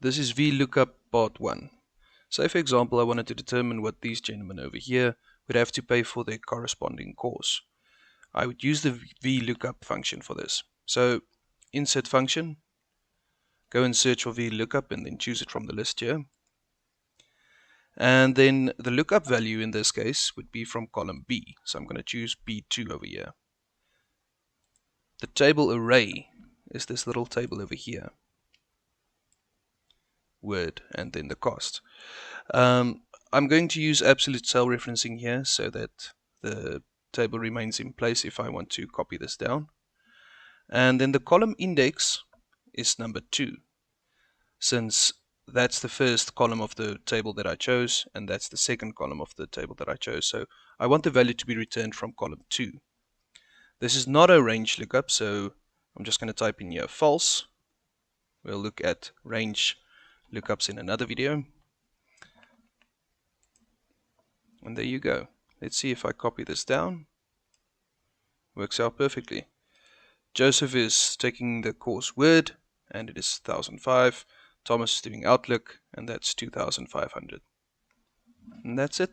this is VLOOKUP part 1. Say for example I wanted to determine what these gentlemen over here would have to pay for their corresponding course. I would use the VLOOKUP function for this. So insert function, go and search for VLOOKUP and then choose it from the list here. And then the lookup value in this case would be from column B. So I'm going to choose B2 over here. The table array is this little table over here. Word and then the cost. I'm going to use absolute cell referencing here so that the table remains in place if I want to copy this down. And then the column index is number 2, since that's the first column of the table that I chose and that's the second column of the table that I chose. So I want the value to be returned from column 2. This is not a range lookup, so I'm just going to type in here false. We'll look at range lookups in another video. And there you go. Let's see if I copy this down. Works out perfectly. Joseph is taking the course Word, and it is 1005. Thomas is doing Outlook, and that's 2500. And that's it.